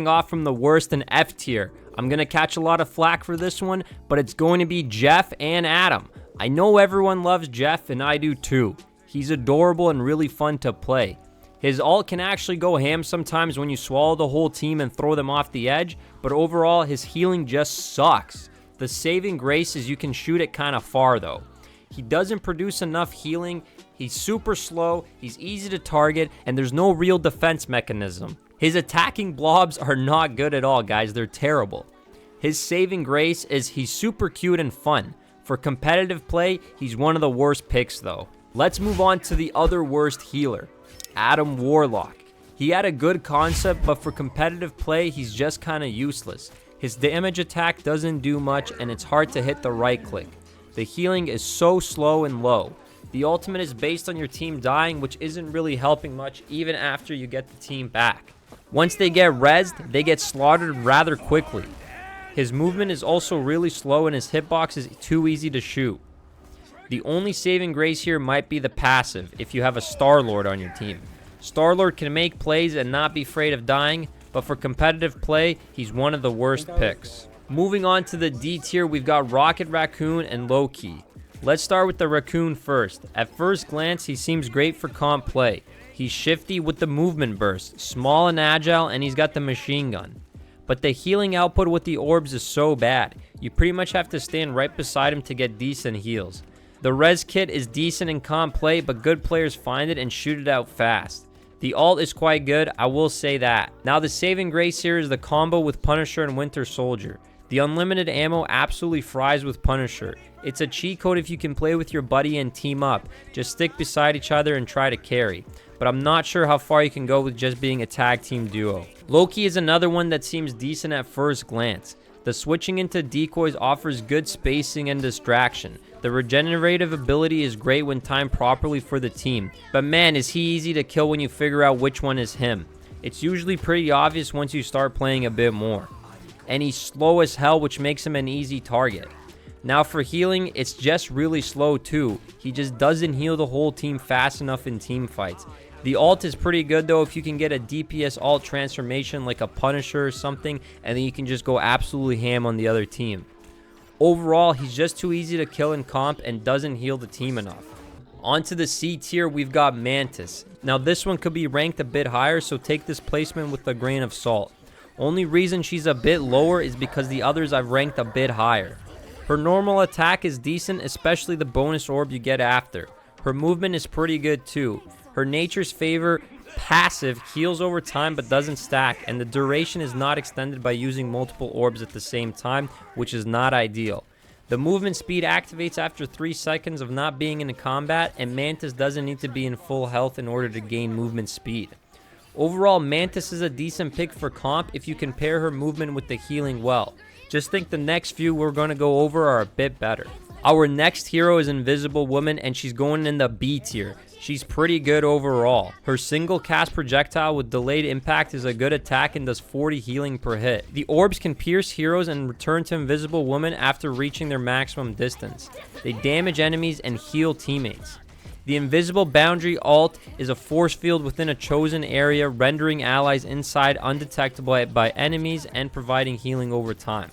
Off from the worst in F tier. I'm going to catch a lot of flack for this one, but it's going to be Jeff and Adam. I know everyone loves Jeff, and I do too. He's adorable and really fun to play. His ult can actually go ham sometimes when you swallow the whole team and throw them off the edge, but overall his healing just sucks. The saving grace is you can shoot it kind of far though. He doesn't produce enough healing, he's super slow, he's easy to target, and there's no real defense mechanism. His attacking blobs are not good at all, guys, they're terrible. His saving grace is he's super cute and fun. For competitive play, he's one of the worst picks though. Let's move on to the other worst healer, Adam Warlock. He had a good concept, but for competitive play, he's just kind of useless. His damage attack doesn't do much, and it's hard to hit the right click. The healing is so slow and low. The ultimate is based on your team dying, which isn't really helping much even after you get the team back. Once they get rezzed, they get slaughtered rather quickly. His movement is also really slow and his hitbox is too easy to shoot. The only saving grace here might be the passive if you have a Star-Lord on your team. Star-Lord can make plays and not be afraid of dying, but for competitive play, he's one of the worst picks. Moving on to the D tier, we've got Rocket Raccoon and Loki. Let's start with the Raccoon first. At first glance, he seems great for comp play. He's shifty with the movement burst, small and agile, and he's got the machine gun. But the healing output with the orbs is so bad, you pretty much have to stand right beside him to get decent heals. The res kit is decent in comp play, but good players find it and shoot it out fast. The ult is quite good, I will say that. Now the saving grace here is the combo with Punisher and Winter Soldier. The unlimited ammo absolutely fries with Punisher. It's a cheat code if you can play with your buddy and team up. Just stick beside each other and try to carry. But I'm not sure how far you can go with just being a tag team duo. Loki is another one that seems decent at first glance. The switching into decoys offers good spacing and distraction. The regenerative ability is great when timed properly for the team. But man, is he easy to kill when you figure out which one is him. It's usually pretty obvious once you start playing a bit more. And he's slow as hell, which makes him an easy target. Now for healing, it's just really slow too. He just doesn't heal the whole team fast enough in team fights. The ult is pretty good though if you can get a DPS ult transformation like a Punisher or something, and then you can just go absolutely ham on the other team. Overall, he's just too easy to kill in comp and doesn't heal the team enough. Onto the C tier, we've got Mantis. Now this one could be ranked a bit higher, so take this placement with a grain of salt. Only reason she's a bit lower is because the others I've ranked a bit higher. Her normal attack is decent, especially the bonus orb you get after. Her movement is pretty good too. Her nature's favor passive heals over time but doesn't stack, and the duration is not extended by using multiple orbs at the same time, which is not ideal. The movement speed activates after 3 seconds of not being in a combat, and Mantis doesn't need to be in full health in order to gain movement speed. Overall, Mantis is a decent pick for comp if you can pair her movement with the healing well. Just think the next few we're going to go over are a bit better. Our next hero is Invisible Woman, and she's going in the B tier. She's pretty good overall. Her single cast projectile with delayed impact is a good attack and does 40 healing per hit. The orbs can pierce heroes and return to Invisible Woman after reaching their maximum distance. They damage enemies and heal teammates. The Invisible Boundary ult is a force field within a chosen area, rendering allies inside undetectable by enemies and providing healing over time.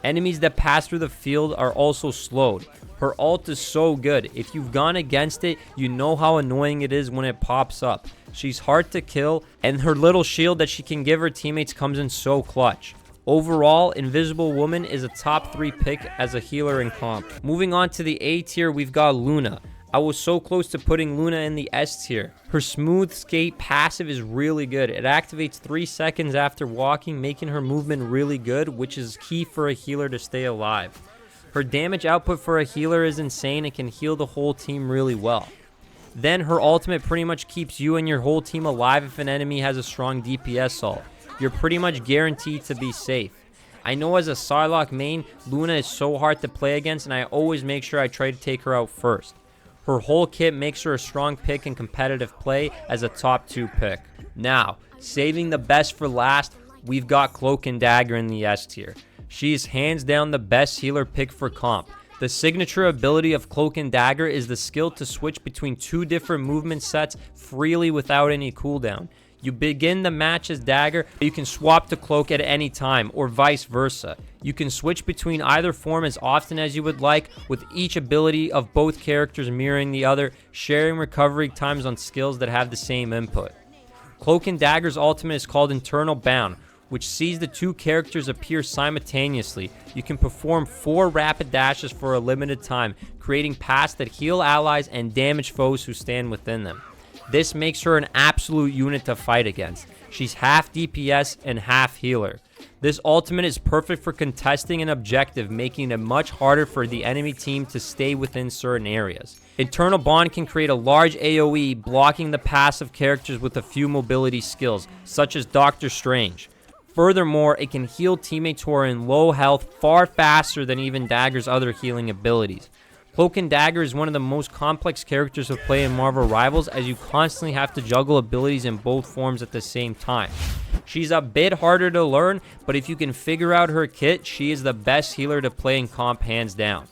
Enemies that pass through the field are also slowed. Her ult is so good. If you've gone against it, you know how annoying it is when it pops up. She's hard to kill, and her little shield that she can give her teammates comes in so clutch. Overall, Invisible Woman is a top 3 pick as a healer in comp. Moving on to the A tier, we've got Luna. I was so close to putting Luna in the S tier. Her smooth skate passive is really good. It activates 3 seconds after walking, making her movement really good, which is key for a healer to stay alive. Her damage output for a healer is insane and can heal the whole team really well. Then her ultimate pretty much keeps you and your whole team alive if an enemy has a strong DPS ult. You're pretty much guaranteed to be safe. I know as a Psylocke main, Luna is so hard to play against, and I always make sure I try to take her out first. Her whole kit makes her a strong pick in competitive play as a top 2 pick. Now, saving the best for last, we've got Cloak and Dagger in the S tier. She is hands down the best healer pick for comp. The signature ability of Cloak and Dagger is the skill to switch between 2 different movement sets freely without any cooldown. You begin the match as Dagger, you can swap to Cloak at any time, or vice versa. You can switch between either form as often as you would like, with each ability of both characters mirroring the other, sharing recovery times on skills that have the same input. Cloak and Dagger's ultimate is called Internal Bound, which sees the two characters appear simultaneously. You can perform 4 rapid dashes for a limited time, creating paths that heal allies and damage foes who stand within them. This makes her an absolute unit to fight against. She's half DPS and half healer. This ultimate is perfect for contesting an objective, making it much harder for the enemy team to stay within certain areas. Internal Bond can create a large AoE, blocking the passive characters with a few mobility skills, such as Doctor Strange. Furthermore, it can heal teammates who are in low health far faster than even Dagger's other healing abilities. Cloak and Dagger is one of the most complex characters to play in Marvel Rivals, as you constantly have to juggle abilities in both forms at the same time. She's a bit harder to learn, but if you can figure out her kit, she is the best healer to play in comp hands down.